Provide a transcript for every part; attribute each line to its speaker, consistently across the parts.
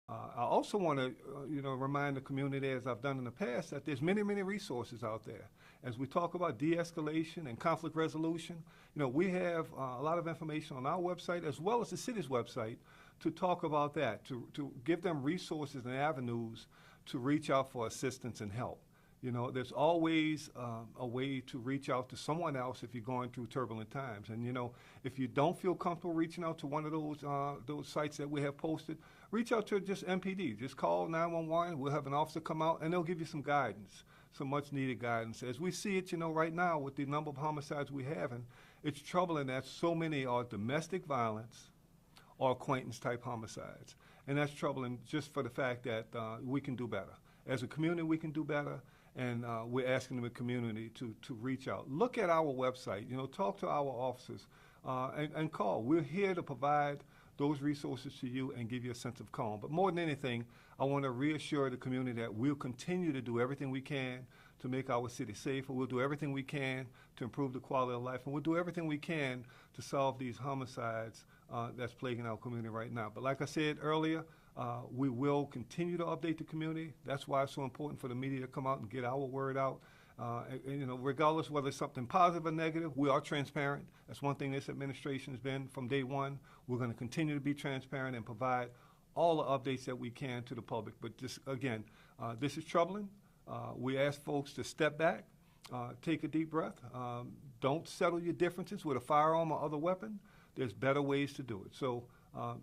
Speaker 1: I also want to, remind the community, as I've done in the past, that there's many, many resources out there. As we talk about de-escalation and conflict resolution, we have a lot of information on our website as well as the city's website to talk about that, to give them resources and avenues to reach out for assistance and help. There's always a way to reach out to someone else if you're going through turbulent times. And, if you don't feel comfortable reaching out to one of those sites that we have posted, reach out to just MPD. Just call 911. We'll have an officer come out, and they'll give you some guidance, some much-needed guidance. As we see it, right now with the number of homicides we have, and it's troubling that so many are domestic violence or acquaintance-type homicides. And that's troubling just for the fact that we can do better. As a community, we can do better. And we're asking the community to reach out. Look at our website, talk to our officers and call. We're here to provide those resources to you and give you a sense of calm. But more than anything, I want to reassure the community that we'll continue to do everything we can to make our city safer. We'll do everything we can to improve the quality of life, and we'll do everything we can to solve these homicides that's plaguing our community right now. But like I said earlier, we will continue to update the community. That's why it's so important for the media to come out and get our word out. Regardless whether it's something positive or negative, we are transparent. That's one thing this administration has been from day one. We're going to continue to be transparent and provide all the updates that we can to the public. But just again, this is troubling. We ask folks to step back, take a deep breath. Don't settle your differences with a firearm or other weapon. There's better ways to do it. So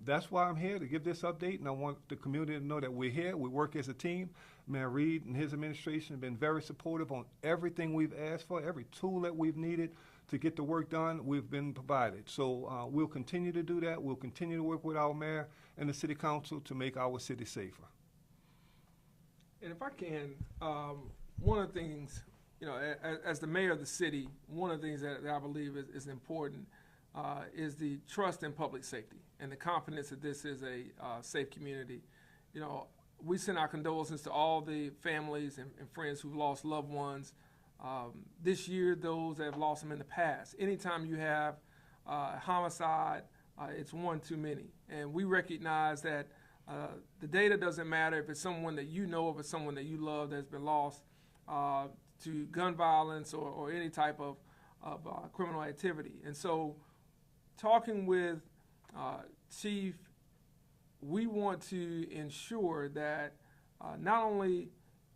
Speaker 1: that's why I'm here, to give this update, and I want the community to know that we're here. We work as a team. Mayor Reed and his administration have been very supportive on everything we've asked for, every tool that we've needed to get the work done, we've been provided. So we'll continue to do that. We'll continue to work with our mayor and the city council to make our city safer.
Speaker 2: And if I can, one of the things, as the mayor of the city, one of the things that I believe is important is the trust in public safety and the confidence that this is a safe community. We send our condolences to all the families and friends who've lost loved ones. This year, those that have lost them in the past. Anytime you have a homicide, it's one too many. And we recognize that the data doesn't matter if it's someone that you know, if it's someone that you love that's been lost to gun violence or any type of criminal activity. And so talking with Chief, we want to ensure that not only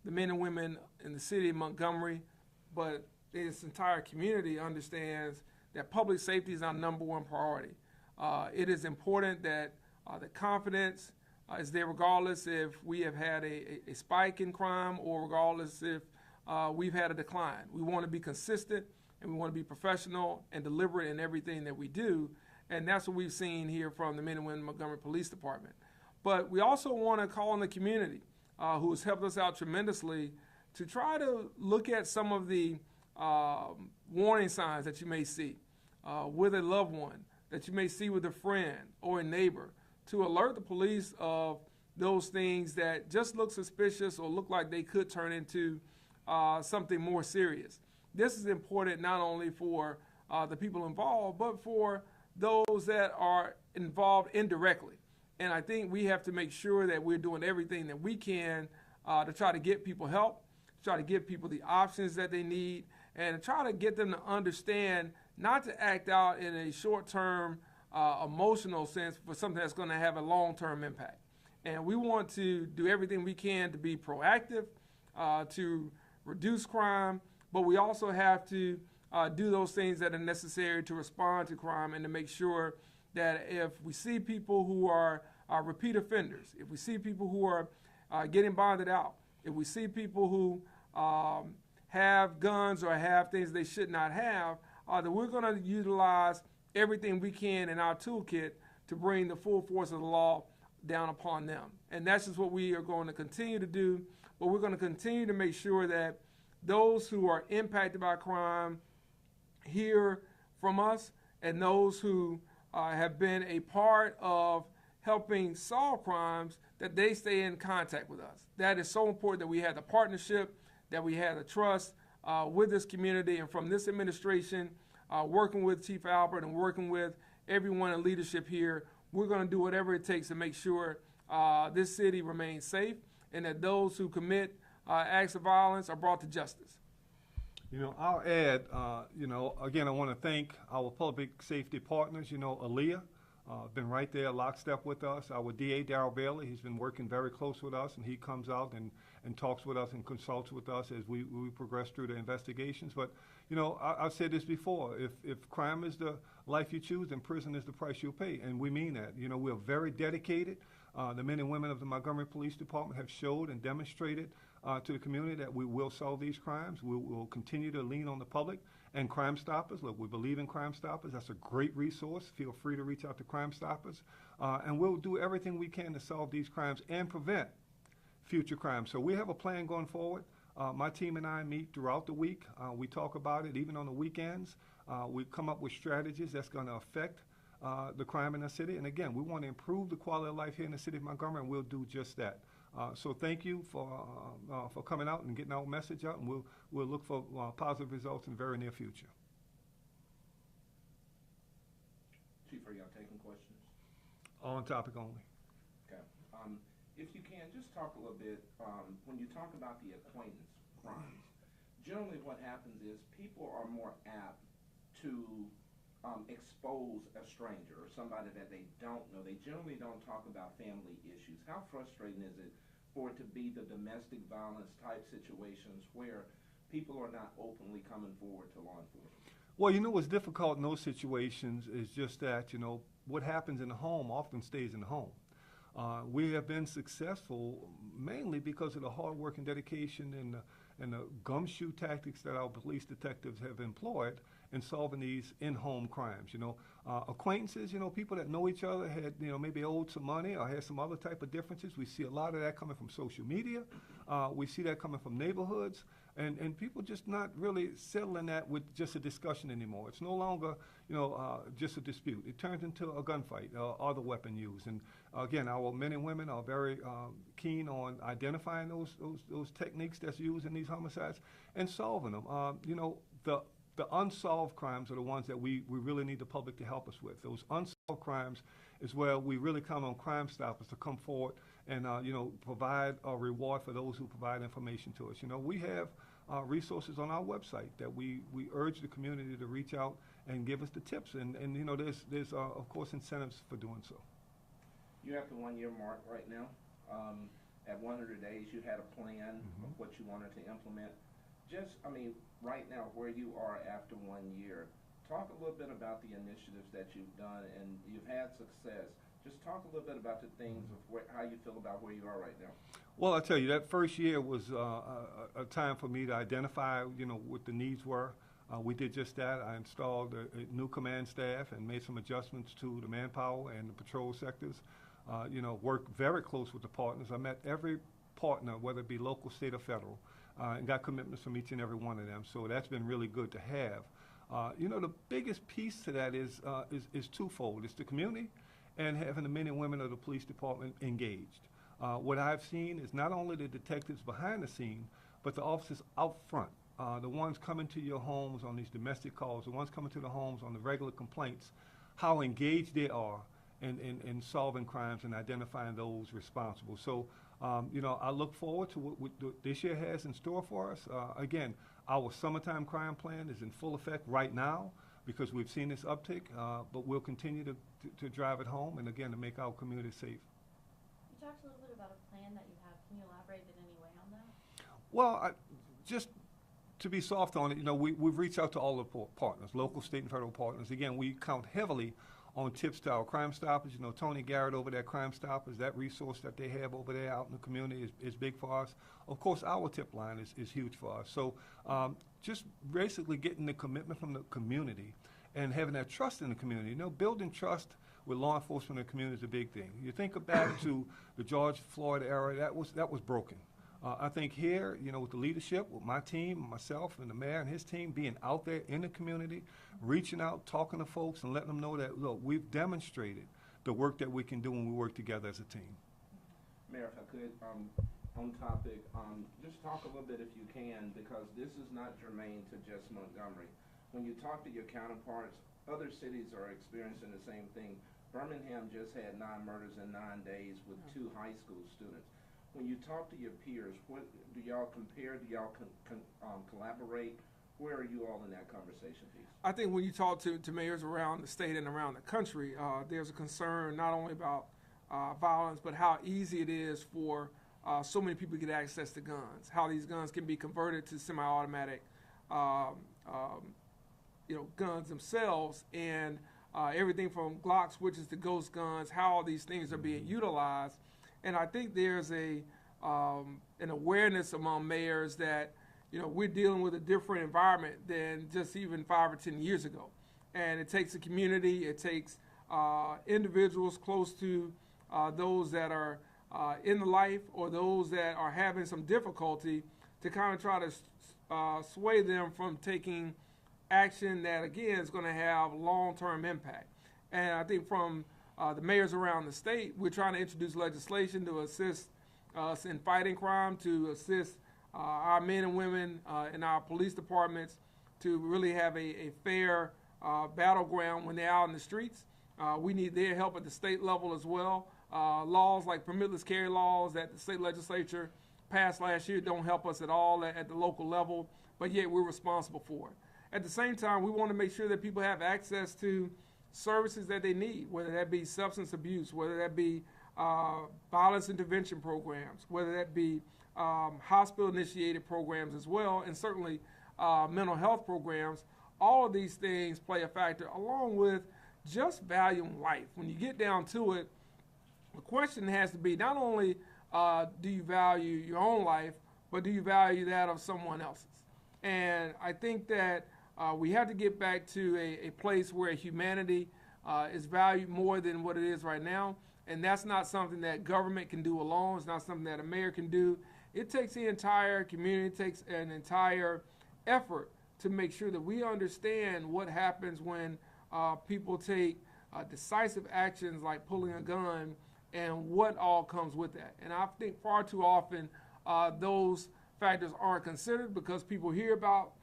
Speaker 2: the men and women in the city of Montgomery, but this entire community understands that public safety is our number one priority. It is important that the confidence is there regardless if we have had a spike in crime or regardless if we've had a decline. We want to be consistent and we want to be professional and deliberate in everything that we do. And that's what we've seen here from the men and women of Montgomery Police Department. But we also want to call on the community who has helped us out tremendously to try to look at some of the warning signs that you may see with a loved one, that you may see with a friend or a neighbor, to alert the police of those things that just look suspicious or look like they could turn into something more serious. This is important not only for the people involved, but for those that are involved indirectly. And I think we have to make sure that we're doing everything that we can to try to get people help, to try to give people the options that they need, and to try to get them to understand not to act out in a short-term emotional sense for something that's going to have a long-term impact. And we want to do everything we can to be proactive, to reduce crime, but we also have to do those things that are necessary to respond to crime and to make sure that if we see people who are repeat offenders, if we see people who are getting bonded out, if we see people who have guns or have things they should not have, that we're going to utilize everything we can in our toolkit to bring the full force of the law down upon them. And that's just what we are going to continue to do, but we're going to continue to make sure that those who are impacted by crime hear from us, and those who have been a part of helping solve crimes, that they stay in contact with us. That is so important, that we have the partnership, that we have the trust with this community, and from this administration, working with Chief Albert and working with everyone in leadership here, we're going to do whatever it takes to make sure this city remains safe and that those who commit acts of violence are brought to justice.
Speaker 1: You know, I'll add, again, I want to thank our public safety partners, Aaliyah, been right there lockstep with us. Our DA, Darryl Bailey, he's been working very close with us, and he comes out and talks with us and consults with us as we progress through the investigations. But, I've said this before, if crime is the life you choose, then prison is the price you'll pay, and we mean that. We're very dedicated. The men and women of the Montgomery Police Department have showed and demonstrated to the community that we will solve these crimes. We will continue to lean on the public and Crime Stoppers. Look, we believe in Crime Stoppers. That's a great resource. Feel free to reach out to Crime Stoppers. And we'll do everything we can to solve these crimes and prevent future crimes. So we have a plan going forward. My team and I meet throughout the week. We talk about it even on the weekends. We come up with strategies that's going to affect the crime in the city. And again, we want to improve the quality of life here in the city of Montgomery, and we'll do just that. So thank you for coming out and getting our message out, and we'll look for positive results in the very near future.
Speaker 3: Chief, are y'all taking questions?
Speaker 1: On topic only.
Speaker 3: Okay. If you can, just talk a little bit, when you talk about the acquaintance crimes, generally what happens is people are more apt to expose a stranger or somebody that they don't know. They generally don't talk about family issues. How frustrating is it for it to be the domestic violence type situations where people are not openly coming forward to law enforcement?
Speaker 1: Well, what's difficult in those situations is just that, what happens in the home often stays in the home. We have been successful mainly because of the hard work and dedication and the gumshoe tactics that our police detectives have employed in solving these in-home crimes. Acquaintances, people that know each other had, maybe owed some money or had some other type of differences. We see a lot of that coming from social media. We see that coming from neighborhoods. And people just not really settling that with just a discussion anymore. It's no longer, just a dispute. It turns into a gunfight or the weapon used. And again, our men and women are very keen on identifying those techniques that's used in these homicides and solving them. The unsolved crimes are the ones that we really need the public to help us with. Those unsolved crimes is where we really count on Crime Stoppers to come forward and provide a reward for those who provide information to us. We have resources on our website that we urge the community to reach out and give us the tips. And there's of course incentives for doing so.
Speaker 3: You have the 1 year mark right now. At 100 days, you had a plan of what you wanted to implement. Right now, where you are after 1 year, talk a little bit about the initiatives that you've done, and you've had success. Just talk a little bit about the things of how you feel about where you are right now.
Speaker 1: Well, I tell you, that first year was a time for me to identify, what the needs were. We did just that. I installed a new command staff and made some adjustments to the manpower and the patrol sectors. Worked very close with the partners. I met every partner, whether it be local, state, or federal, and got commitments from each and every one of them. So that's been really good to have. The biggest piece to that is twofold. It's the community and having the men and women of the police department engaged. What I've seen is not only the detectives behind the scene, but the officers out front, the ones coming to your homes on these domestic calls, the ones coming to the homes on the regular complaints, how engaged they are in solving crimes and identifying those responsible. So, I look forward to what this year has in store for us. Again, our summertime crime plan is in full effect right now because we've seen this uptick, but we'll continue to drive it home and, again, to make our community safe.
Speaker 4: You talked a little bit about a plan that you have. Can you elaborate in any way on that?
Speaker 1: Well, just to be soft on it, we've reached out to all the partners, local, state, and federal partners. Again, we count heavily on tips to our Crime Stoppers. Tony Garrett over there, Crime Stoppers, that resource that they have over there out in the community is big for us. Of course, our tip line is huge for us. So just basically getting the commitment from the community and having that trust in the community. Building trust with law enforcement in the community is a big thing. You think back to the George Floyd era, that was broken. I think here, with the leadership, with my team, myself, and the mayor and his team being out there in the community, reaching out, talking to folks, and letting them know that, look, we've demonstrated the work that we can do when we work together as a team.
Speaker 3: Mayor, if I could, on topic, just talk a little bit, if you can, because this is not germane to just Montgomery. When you talk to your counterparts, other cities are experiencing the same thing. Birmingham just had 9 murders in 9 days with 2 high school students. When you talk to your peers, what do y'all compare? Do y'all collaborate? Where are you all in that conversation piece?
Speaker 2: I think when you talk to mayors around the state and around the country, there's a concern not only about violence, but how easy it is for so many people to get access to guns, how these guns can be converted to semi-automatic guns themselves, and everything from Glock switches to ghost guns, how all these things are being utilized. And I think there's an awareness among mayors that we're dealing with a different environment than just even 5 or 10 years ago. And it takes a community, it takes individuals close to those that are in the life or those that are having some difficulty to kind of try to sway them from taking action that, again, is going to have long-term impact. And I think from the mayors around the state, we're trying to introduce legislation to assist us in fighting crime, to assist our men and women in our police departments to really have a fair battleground when they're out in the streets. We need their help at the state level as well. Laws like permitless carry laws that the state legislature passed last year don't help us at all at the local level, but yet we're responsible for it. At the same time, we want to make sure that people have access to services that they need, whether that be substance abuse, whether that be violence intervention programs, whether that be hospital-initiated programs as well, and certainly mental health programs. All of these things play a factor, along with just valuing life. When you get down to it, the question has to be not only do you value your own life, but do you value that of someone else's? And I think that we have to get back to a place where humanity is valued more than what it is right now. And that's not something that government can do alone. It's not something that a mayor can do. It takes the entire community, it takes an entire effort to make sure that we understand what happens when people take decisive actions like pulling a gun and what all comes with that. And I think far too often those factors aren't considered because people hear about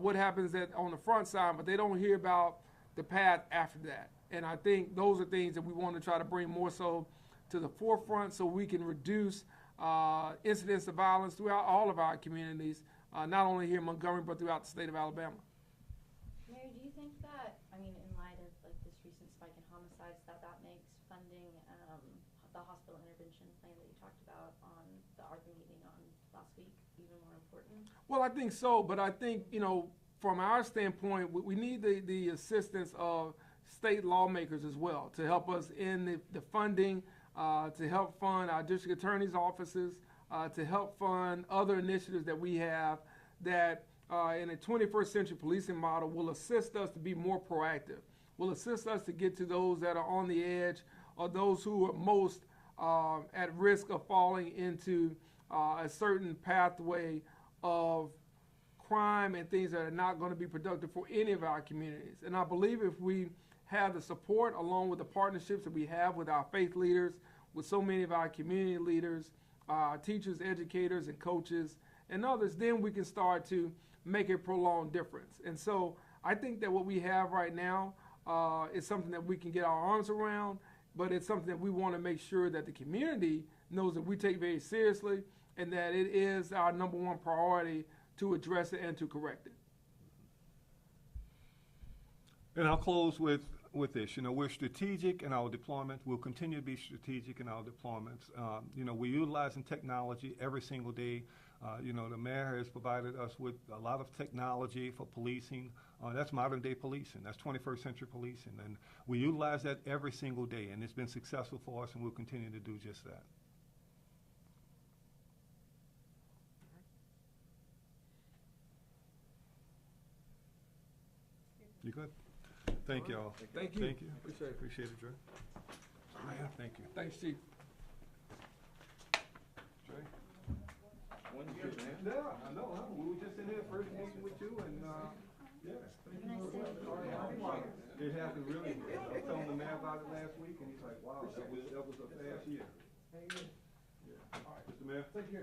Speaker 2: what happens on the front side, but they don't hear about the path after that. And I think those are things that we want to try to bring more so to the forefront so we can reduce incidents of violence throughout all of our communities, not only here in Montgomery, but throughout the state of Alabama.
Speaker 4: Mary, do you think that, in light of like this recent spike in homicides, that makes funding the hospital intervention plan that you talked about on the ARC meeting on last week even more important?
Speaker 2: Well, I think so, but I think, from our standpoint, we need the assistance of state lawmakers as well to help us in the funding, to help fund our district attorney's offices, to help fund other initiatives that we have that in a 21st century policing model will assist us to be more proactive, will assist us to get to those that are on the edge or those who are most at risk of falling into a certain pathway of crime and things that are not going to be productive for any of our communities. And I believe if we have the support along with the partnerships that we have with our faith leaders, with so many of our community leaders, teachers, educators, and coaches, and others, then we can start to make a prolonged difference. And so I think that what we have right now is something that we can get our arms around, but it's something that we want to make sure that the community knows that we take very seriously and that it is our number one priority to address it and to correct it.
Speaker 1: And I'll close with this. We're strategic in our deployments. We'll continue to be strategic in our deployments. We're utilizing technology every single day. The mayor has provided us with a lot of technology for policing. That's modern day policing. That's 21st century policing. And we utilize that every single day, and it's been successful for us, and we'll continue to do just that. You good? Thank you all.
Speaker 2: Thank you.
Speaker 1: Thank you.
Speaker 2: Appreciate it.
Speaker 1: Dre. Thank you.
Speaker 2: Thanks, Chief.
Speaker 1: Dre?
Speaker 3: When you get there?
Speaker 1: Yeah, I know. We were just in here first meeting with you, and yeah. It happened really. I was telling the mayor about it last week, and he's like, "Wow, that was a fast year." Yeah. All right, Mr. Mayor.
Speaker 2: Take care.